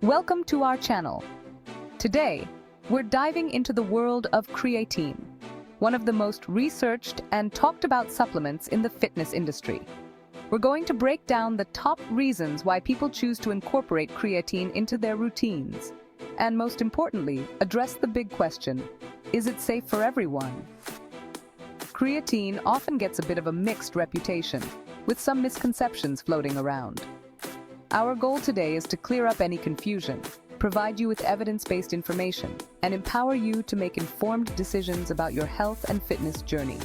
Welcome to our channel. Today, we're diving into the world of creatine, one of the most researched and talked about supplements in the fitness industry. We're going to break down the top reasons why people choose to incorporate creatine into their routines. And most importantly, address the big question, is it safe for everyone? Creatine often gets a bit of a mixed reputation, with some misconceptions floating around. Our goal today is to clear up any confusion, provide you with evidence-based information, and empower you to make informed decisions about your health and fitness journey.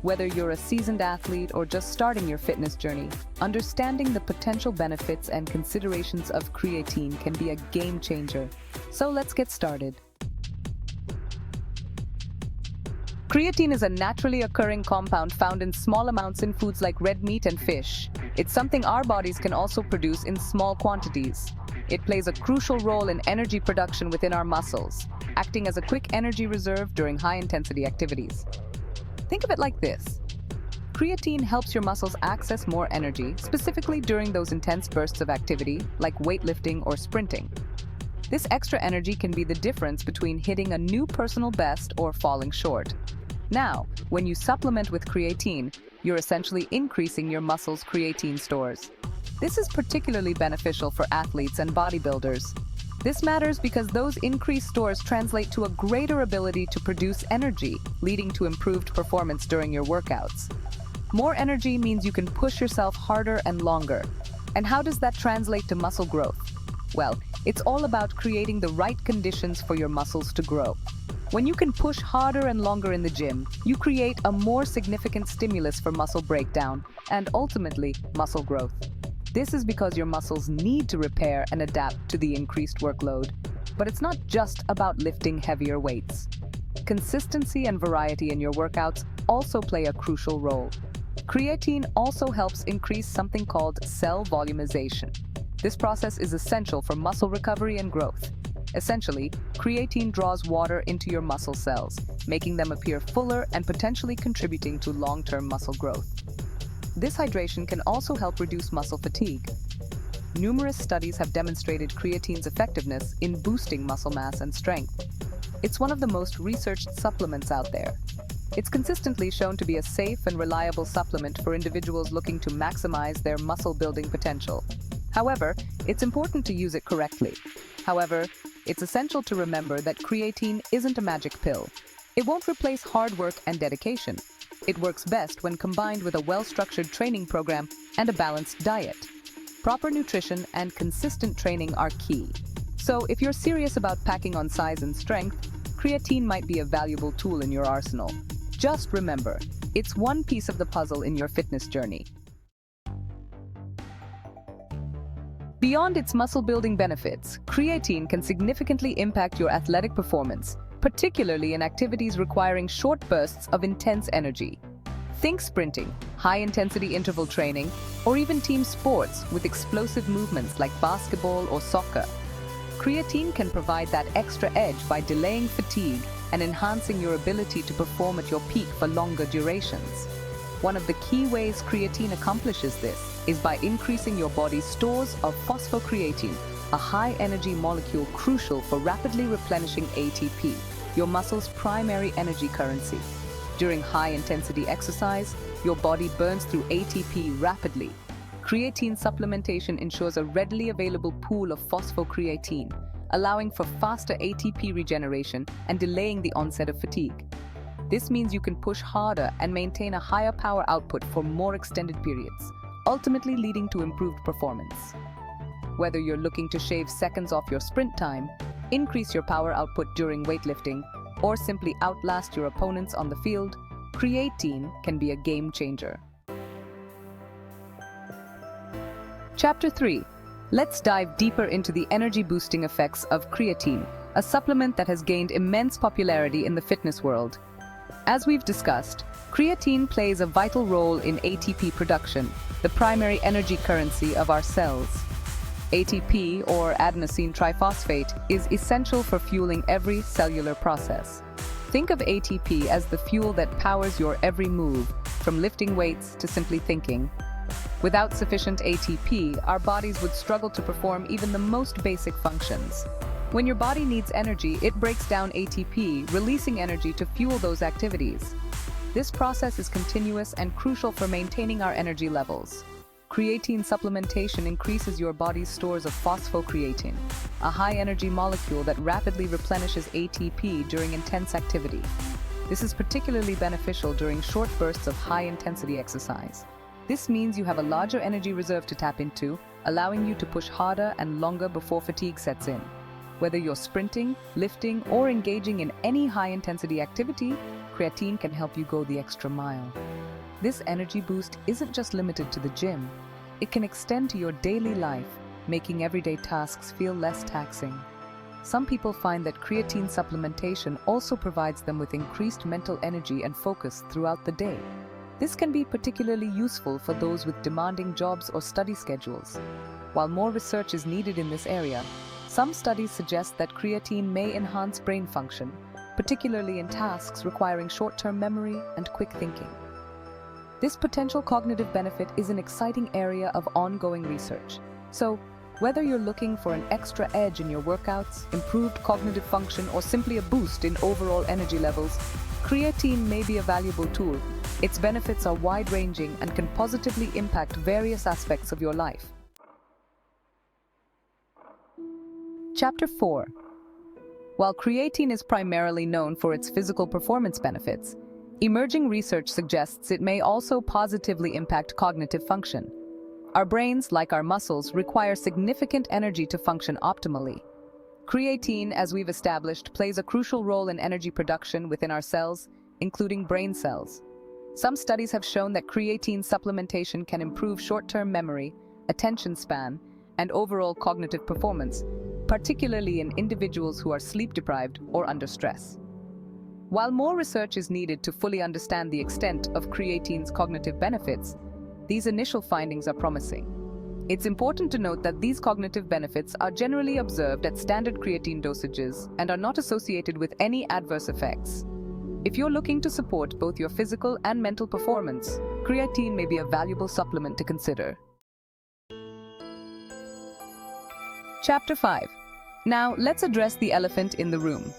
Whether you're a seasoned athlete or just starting your fitness journey, understanding the potential benefits and considerations of creatine can be a game changer. So let's get started. Creatine is a naturally occurring compound found in small amounts in foods like red meat and fish. It's something our bodies can also produce in small quantities. It plays a crucial role in energy production within our muscles, acting as a quick energy reserve during high-intensity activities. Think of it like this. Creatine helps your muscles access more energy, specifically during those intense bursts of activity, like weightlifting or sprinting. This extra energy can be the difference between hitting a new personal best or falling short. Now, when you supplement with creatine, you're essentially increasing your muscles' creatine stores. This is particularly beneficial for athletes and bodybuilders. This matters because those increased stores translate to a greater ability to produce energy, leading to improved performance during your workouts. More energy means you can push yourself harder and longer. And how does that translate to muscle growth? Well, it's all about creating the right conditions for your muscles to grow. When you can push harder and longer in the gym, you create a more significant stimulus for muscle breakdown and ultimately muscle growth. This is because your muscles need to repair and adapt to the increased workload. But it's not just about lifting heavier weights. Consistency and variety in your workouts also play a crucial role. Creatine also helps increase something called cell volumization. This process is essential for muscle recovery and growth. Essentially, creatine draws water into your muscle cells, making them appear fuller and potentially contributing to long-term muscle growth. This hydration can also help reduce muscle fatigue. Numerous studies have demonstrated creatine's effectiveness in boosting muscle mass and strength. It's one of the most researched supplements out there. It's consistently shown to be a safe and reliable supplement for individuals looking to maximize their muscle-building potential. However, it's important to use it correctly. However, it's essential to remember that creatine isn't a magic pill. It won't replace hard work and dedication. It works best when combined with a well-structured training program and a balanced diet. Proper nutrition and consistent training are key. So if you're serious about packing on size and strength, creatine might be a valuable tool in your arsenal. Just remember, it's one piece of the puzzle in your fitness journey. Beyond its muscle-building benefits, creatine can significantly impact your athletic performance, particularly in activities requiring short bursts of intense energy. Think sprinting, high-intensity interval training, or even team sports with explosive movements like basketball or soccer. Creatine can provide that extra edge by delaying fatigue and enhancing your ability to perform at your peak for longer durations. One of the key ways creatine accomplishes this is by increasing your body's stores of phosphocreatine, a high-energy molecule crucial for rapidly replenishing ATP, your muscle's primary energy currency. During high-intensity exercise, your body burns through ATP rapidly. Creatine supplementation ensures a readily available pool of phosphocreatine, allowing for faster ATP regeneration and delaying the onset of fatigue. This means you can push harder and maintain a higher power output for more extended periods, ultimately leading to improved performance. Whether you're looking to shave seconds off your sprint time, increase your power output during weightlifting, or simply outlast your opponents on the field, creatine can be a game changer. Chapter 3. Let's dive deeper into the energy-boosting effects of creatine, a supplement that has gained immense popularity in the fitness world. As we've discussed, creatine plays a vital role in ATP production, the primary energy currency of our cells. ATP, or adenosine triphosphate, is essential for fueling every cellular process. Think of ATP as the fuel that powers your every move, from lifting weights to simply thinking. Without sufficient ATP, our bodies would struggle to perform even the most basic functions. When your body needs energy, it breaks down ATP, releasing energy to fuel those activities. This process is continuous and crucial for maintaining our energy levels. Creatine supplementation increases your body's stores of phosphocreatine, a high-energy molecule that rapidly replenishes ATP during intense activity. This is particularly beneficial during short bursts of high-intensity exercise. This means you have a larger energy reserve to tap into, allowing you to push harder and longer before fatigue sets in. Whether you're sprinting, lifting, or engaging in any high-intensity activity, creatine can help you go the extra mile. This energy boost isn't just limited to the gym. It can extend to your daily life, making everyday tasks feel less taxing. Some people find that creatine supplementation also provides them with increased mental energy and focus throughout the day. This can be particularly useful for those with demanding jobs or study schedules. While more research is needed in this area, some studies suggest that creatine may enhance brain function, particularly in tasks requiring short-term memory and quick thinking. This potential cognitive benefit is an exciting area of ongoing research. So, whether you're looking for an extra edge in your workouts, improved cognitive function, or simply a boost in overall energy levels, creatine may be a valuable tool. Its benefits are wide-ranging and can positively impact various aspects of your life. Chapter 4. While creatine is primarily known for its physical performance benefits, emerging research suggests it may also positively impact cognitive function. Our brains, like our muscles, require significant energy to function optimally. Creatine, as we've established, plays a crucial role in energy production within our cells, including brain cells. Some studies have shown that creatine supplementation can improve short-term memory, attention span, and overall cognitive performance, particularly in individuals who are sleep-deprived or under stress. While more research is needed to fully understand the extent of creatine's cognitive benefits, these initial findings are promising. It's important to note that these cognitive benefits are generally observed at standard creatine dosages and are not associated with any adverse effects. If you're looking to support both your physical and mental performance, creatine may be a valuable supplement to consider. Chapter 5. Now, let's address the elephant in the room.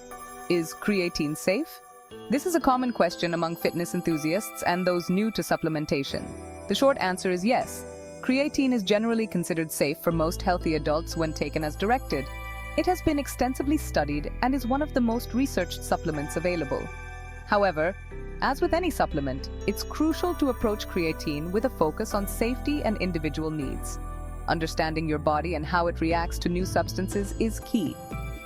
Is creatine safe? This is a common question among fitness enthusiasts and those new to supplementation. The short answer is yes. Creatine is generally considered safe for most healthy adults when taken as directed. It has been extensively studied and is one of the most researched supplements available. However, as with any supplement, it's crucial to approach creatine with a focus on safety and individual needs. Understanding your body and how it reacts to new substances is key.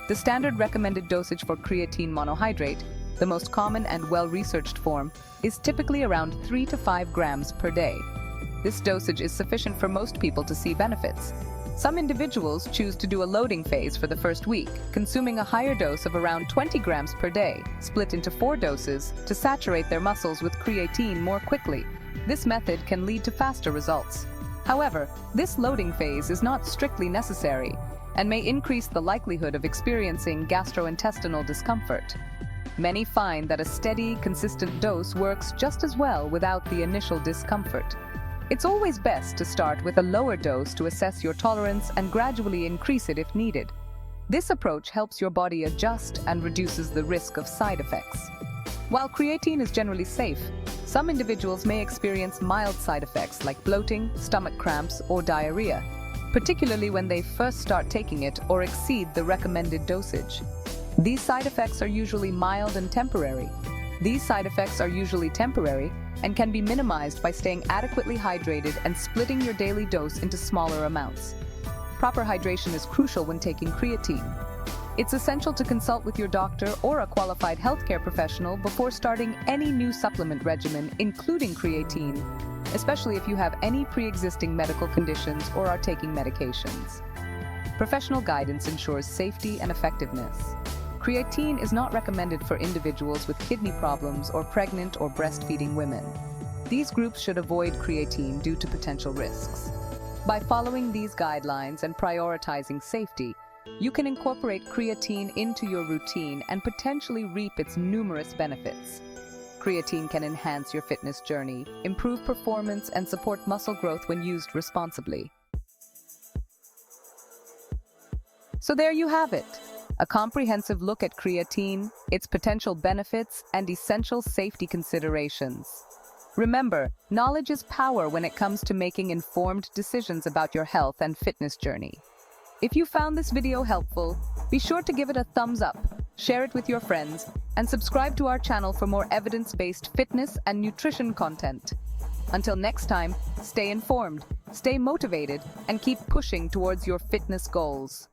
The standard recommended dosage for creatine monohydrate, the most common and well-researched form, is typically around 3 to 5 grams per day. This dosage is sufficient for most people to see benefits. Some individuals choose to do a loading phase for the first week, consuming a higher dose of around 20 grams per day, split into 4 doses, to saturate their muscles with creatine more quickly. This method can lead to faster results. However, this loading phase is not strictly necessary and may increase the likelihood of experiencing gastrointestinal discomfort. Many find that a steady, consistent dose works just as well without the initial discomfort. It's always best to start with a lower dose to assess your tolerance and gradually increase it if needed. This approach helps your body adjust and reduces the risk of side effects. While creatine is generally safe, some individuals may experience mild side effects like bloating, stomach cramps, or diarrhea, particularly when they first start taking it or exceed the recommended dosage. These side effects are usually mild and temporary. And can be minimized by staying adequately hydrated and splitting your daily dose into smaller amounts. Proper hydration is crucial when taking creatine. It's essential to consult with your doctor or a qualified healthcare professional before starting any new supplement regimen, including creatine, especially if you have any pre-existing medical conditions or are taking medications. Professional guidance ensures safety and effectiveness. Creatine is not recommended for individuals with kidney problems or pregnant or breastfeeding women. These groups should avoid creatine due to potential risks. By following these guidelines and prioritizing safety, you can incorporate creatine into your routine and potentially reap its numerous benefits. Creatine can enhance your fitness journey, improve performance, and support muscle growth when used responsibly. So there you have it, a comprehensive look at creatine, its potential benefits, and essential safety considerations. Remember, knowledge is power when it comes to making informed decisions about your health and fitness journey. If you found this video helpful, be sure to give it a thumbs up, share it with your friends, and subscribe to our channel for more evidence-based fitness and nutrition content. Until next time, stay informed, stay motivated, and keep pushing towards your fitness goals.